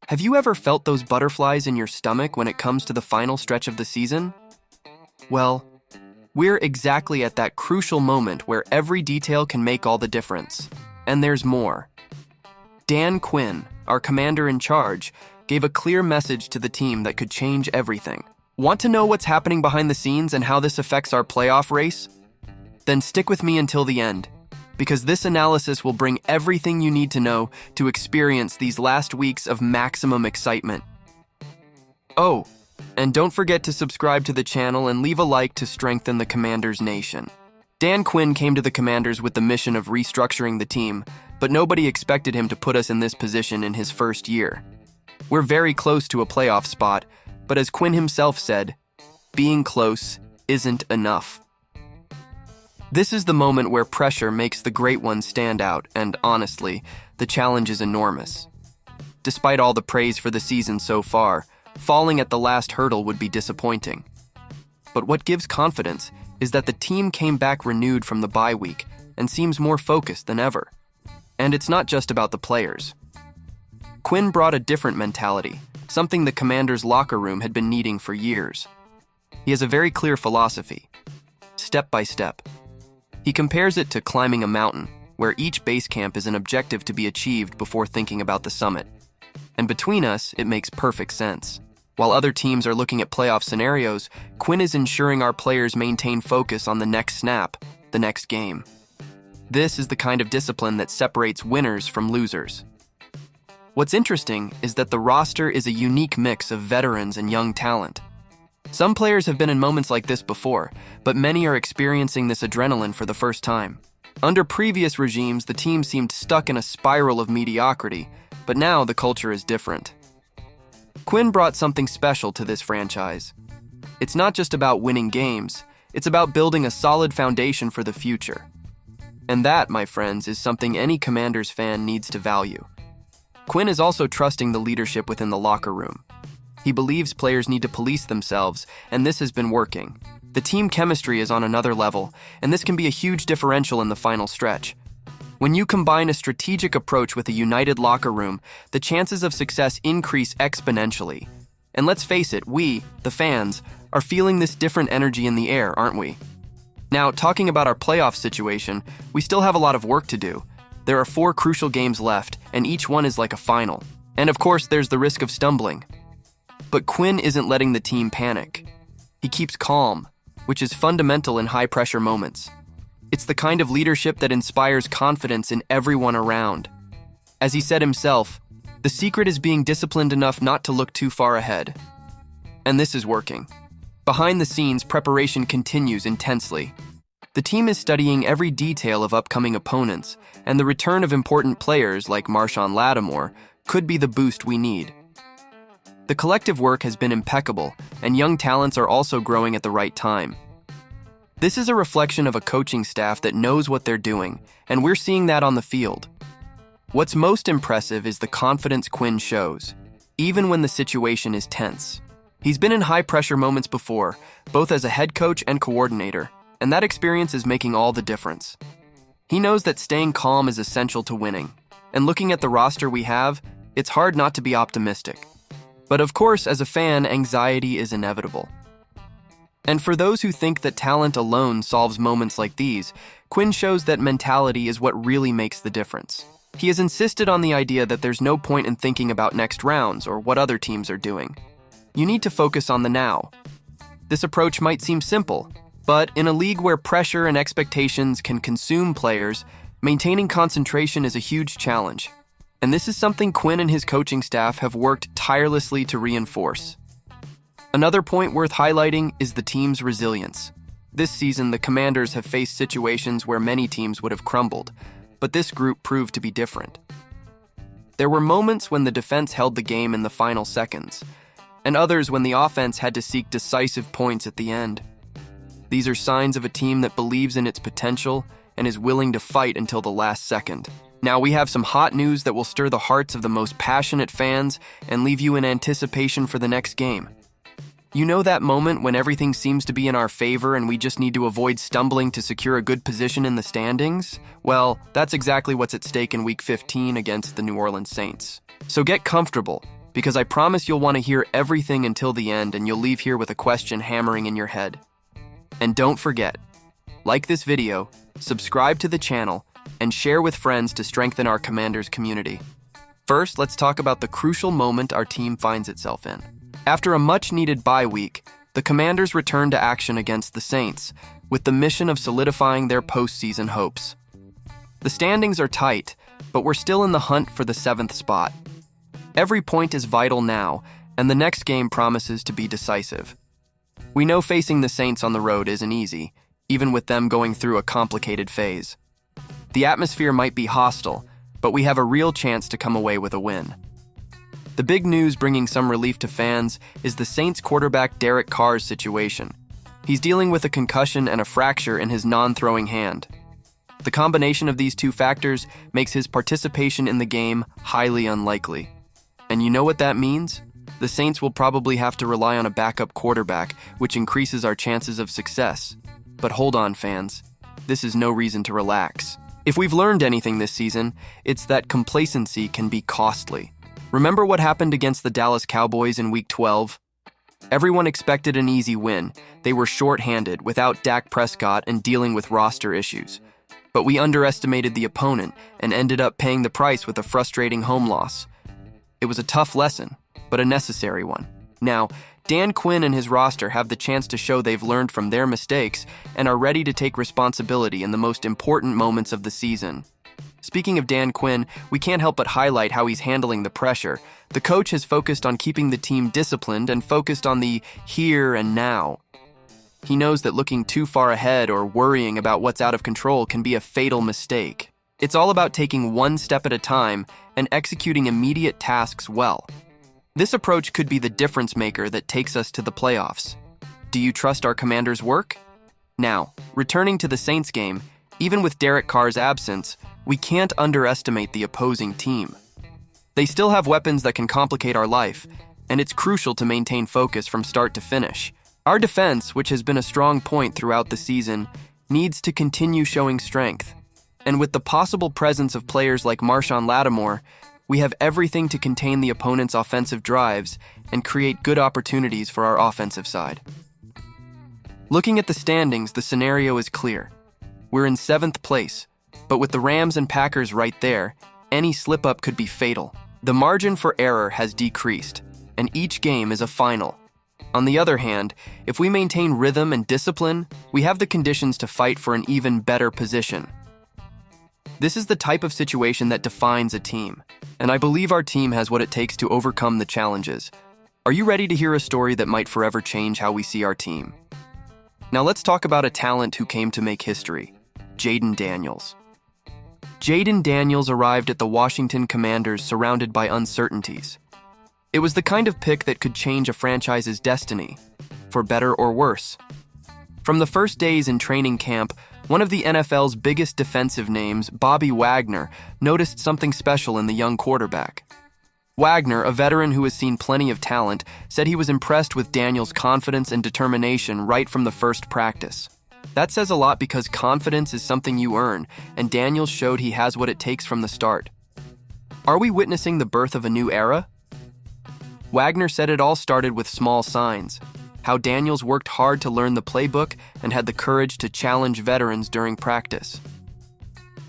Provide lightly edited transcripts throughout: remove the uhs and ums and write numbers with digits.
Have you ever felt those butterflies in your stomach when it comes to the final stretch of the season? Well, we're exactly at that crucial moment where every detail can make all the difference. And there's more. Dan Quinn, our commander in charge, gave a clear message to the team that could change everything. Want to know what's happening behind the scenes and how this affects our playoff race? Then stick with me until the end, because this analysis will bring everything you need to know to experience these last weeks of maximum excitement. Oh, and don't forget to subscribe to the channel and leave a like to strengthen the Commanders Nation. Dan Quinn came to the Commanders with the mission of restructuring the team, but nobody expected him to put us in this position in his first year. We're very close to a playoff spot, but as Quinn himself said, being close isn't enough. This is the moment where pressure makes the great ones stand out, and honestly, the challenge is enormous. Despite all the praise for the season so far, falling at the last hurdle would be disappointing. But what gives confidence is that the team came back renewed from the bye week and seems more focused than ever. And it's not just about the players. Quinn brought a different mentality, something the Commanders' locker room had been needing for years. He has a very clear philosophy, step by step. He compares it to climbing a mountain, where each base camp is an objective to be achieved before thinking about the summit. And between us, it makes perfect sense. While other teams are looking at playoff scenarios, Quinn is ensuring our players maintain focus on the next snap, the next game. This is the kind of discipline that separates winners from losers. What's interesting is that the roster is a unique mix of veterans and young talent. Some players have been in moments like this before, but many are experiencing this adrenaline for the first time. Under previous regimes, the team seemed stuck in a spiral of mediocrity, but now the culture is different. Quinn brought something special to this franchise. It's not just about winning games, it's about building a solid foundation for the future. And that, my friends, is something any Commanders fan needs to value. Quinn is also trusting the leadership within the locker room. He believes players need to police themselves, and this has been working. The team chemistry is on another level, and this can be a huge differential in the final stretch. When you combine a strategic approach with a united locker room, the chances of success increase exponentially. And let's face it, we, the fans, are feeling this different energy in the air, aren't we? Now, talking about our playoff situation, we still have a lot of work to do. There are 4 crucial games left, and each one is like a final. And of course, there's the risk of stumbling. But Quinn isn't letting the team panic. He keeps calm, which is fundamental in high-pressure moments. It's the kind of leadership that inspires confidence in everyone around. As he said himself, the secret is being disciplined enough not to look too far ahead. And this is working. Behind the scenes, preparation continues intensely. The team is studying every detail of upcoming opponents, and the return of important players like Marshawn Lattimore could be the boost we need. The collective work has been impeccable, and young talents are also growing at the right time. This is a reflection of a coaching staff that knows what they're doing, and we're seeing that on the field. What's most impressive is the confidence Quinn shows, even when the situation is tense. He's been in high-pressure moments before, both as a head coach and coordinator, and that experience is making all the difference. He knows that staying calm is essential to winning, and looking at the roster we have, it's hard not to be optimistic. But of course, as a fan, anxiety is inevitable. And for those who think that talent alone solves moments like these, Quinn shows that mentality is what really makes the difference. He has insisted on the idea that there's no point in thinking about next rounds or what other teams are doing. You need to focus on the now. This approach might seem simple, but in a league where pressure and expectations can consume players, maintaining concentration is a huge challenge. And this is something Quinn and his coaching staff have worked tirelessly to reinforce. Another point worth highlighting is the team's resilience. This season, the Commanders have faced situations where many teams would have crumbled, but this group proved to be different. There were moments when the defense held the game in the final seconds, and others when the offense had to seek decisive points at the end. These are signs of a team that believes in its potential and is willing to fight until the last second. Now we have some hot news that will stir the hearts of the most passionate fans and leave you in anticipation for the next game. You know that moment when everything seems to be in our favor and we just need to avoid stumbling to secure a good position in the standings? Well, that's exactly what's at stake in Week 15 against the New Orleans Saints. So get comfortable, because I promise you'll want to hear everything until the end and you'll leave here with a question hammering in your head. And don't forget, like this video, subscribe to the channel, and share with friends to strengthen our Commanders community. First, let's talk about the crucial moment our team finds itself in. After a much-needed bye week, the Commanders return to action against the Saints, with the mission of solidifying their postseason hopes. The standings are tight, but we're still in the hunt for the 7th spot. Every point is vital now, and the next game promises to be decisive. We know facing the Saints on the road isn't easy, even with them going through a complicated phase. The atmosphere might be hostile, but we have a real chance to come away with a win. The big news bringing some relief to fans is the Saints quarterback Derek Carr's situation. He's dealing with a concussion and a fracture in his non-throwing hand. The combination of these two factors makes his participation in the game highly unlikely. And you know what that means? The Saints will probably have to rely on a backup quarterback, which increases our chances of success. But hold on, fans. This is no reason to relax. If we've learned anything this season, it's that complacency can be costly. Remember what happened against the Dallas Cowboys in Week 12? Everyone expected an easy win. They were short-handed, without Dak Prescott and dealing with roster issues. But we underestimated the opponent and ended up paying the price with a frustrating home loss. It was a tough lesson, but a necessary one. Now, Dan Quinn and his roster have the chance to show they've learned from their mistakes and are ready to take responsibility in the most important moments of the season. Speaking of Dan Quinn, we can't help but highlight how he's handling the pressure. The coach has focused on keeping the team disciplined and focused on the here and now. He knows that looking too far ahead or worrying about what's out of control can be a fatal mistake. It's all about taking one step at a time and executing immediate tasks well. This approach could be the difference maker that takes us to the playoffs. Do you trust our Commanders' work? Now, returning to the Saints game, even with Derek Carr's absence, we can't underestimate the opposing team. They still have weapons that can complicate our life, and it's crucial to maintain focus from start to finish. Our defense, which has been a strong point throughout the season, needs to continue showing strength. And with the possible presence of players like Marshawn Lattimore, we have everything to contain the opponent's offensive drives and create good opportunities for our offensive side. Looking at the standings, the scenario is clear. We're in 7th place, but with the Rams and Packers right there, any slip-up could be fatal. The margin for error has decreased, and each game is a final. On the other hand, if we maintain rhythm and discipline, we have the conditions to fight for an even better position. This is the type of situation that defines a team, and I believe our team has what it takes to overcome the challenges. Are you ready to hear a story that might forever change how we see our team? Now let's talk about a talent who came to make history, Jayden Daniels. Jayden Daniels arrived at the Washington Commanders surrounded by uncertainties. It was the kind of pick that could change a franchise's destiny, for better or worse. From the first days in training camp, one of the NFL's biggest defensive names, Bobby Wagner, noticed something special in the young quarterback. Wagner, a veteran who has seen plenty of talent, said he was impressed with Daniels' confidence and determination right from the first practice. That says a lot because confidence is something you earn, and Daniels showed he has what it takes from the start. Are we witnessing the birth of a new era? Wagner said it all started with small signs. How Daniels worked hard to learn the playbook and had the courage to challenge veterans during practice.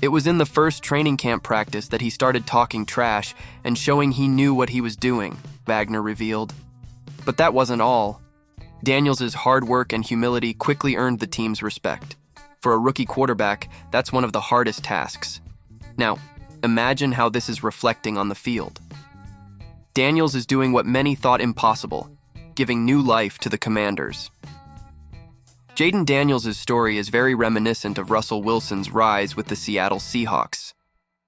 It was in the first training camp practice that he started talking trash and showing he knew what he was doing, Wagner revealed. But that wasn't all. Daniels' hard work and humility quickly earned the team's respect. For a rookie quarterback, that's one of the hardest tasks. Now, imagine how this is reflecting on the field. Daniels is doing what many thought impossible, giving new life to the Commanders. Jayden Daniels' story is very reminiscent of Russell Wilson's rise with the Seattle Seahawks.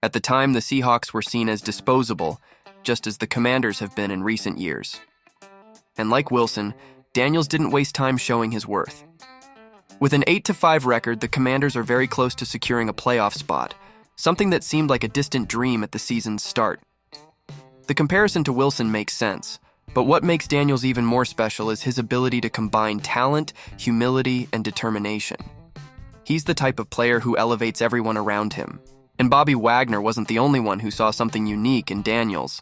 At the time, the Seahawks were seen as disposable, just as the Commanders have been in recent years. And like Wilson, Daniels didn't waste time showing his worth. With an 8-5 record, the Commanders are very close to securing a playoff spot, something that seemed like a distant dream at the season's start. The comparison to Wilson makes sense, but what makes Daniels even more special is his ability to combine talent, humility, and determination. He's the type of player who elevates everyone around him. And Bobby Wagner wasn't the only one who saw something unique in Daniels.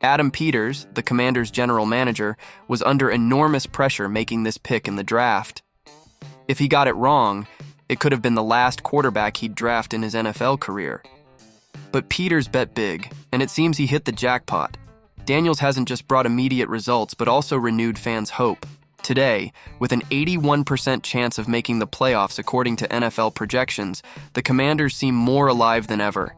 Adam Peters, the Commanders' general manager, was under enormous pressure making this pick in the draft. If he got it wrong, it could have been the last quarterback he'd draft in his NFL career. But Peters bet big, and it seems he hit the jackpot. Daniels hasn't just brought immediate results, but also renewed fans' hope. Today, with an 81% chance of making the playoffs according to NFL projections, the Commanders seem more alive than ever.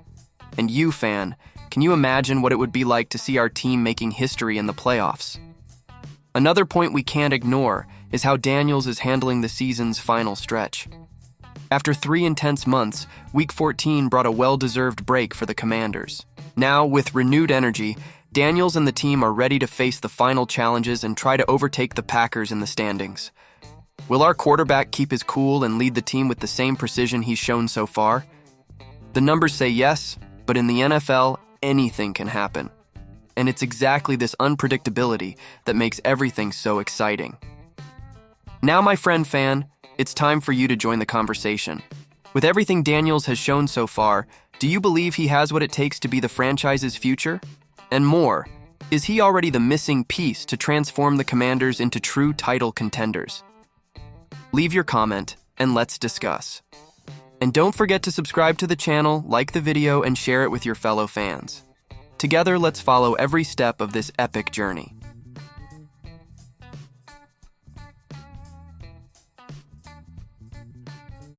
And you, fan, can you imagine what it would be like to see our team making history in the playoffs? Another point we can't ignore is how Daniels is handling the season's final stretch. After 3 intense months, Week 14 brought a well-deserved break for the Commanders. Now, with renewed energy, Daniels and the team are ready to face the final challenges and try to overtake the Packers in the standings. Will our quarterback keep his cool and lead the team with the same precision he's shown so far? The numbers say yes, but in the NFL, anything can happen. And it's exactly this unpredictability that makes everything so exciting. Now, my friend fan, it's time for you to join the conversation. With everything Daniels has shown so far, do you believe he has what it takes to be the franchise's future? And more, is he already the missing piece to transform the Commanders into true title contenders? Leave your comment and let's discuss. And don't forget to subscribe to the channel, like the video, and share it with your fellow fans. Together, let's follow every step of this epic journey.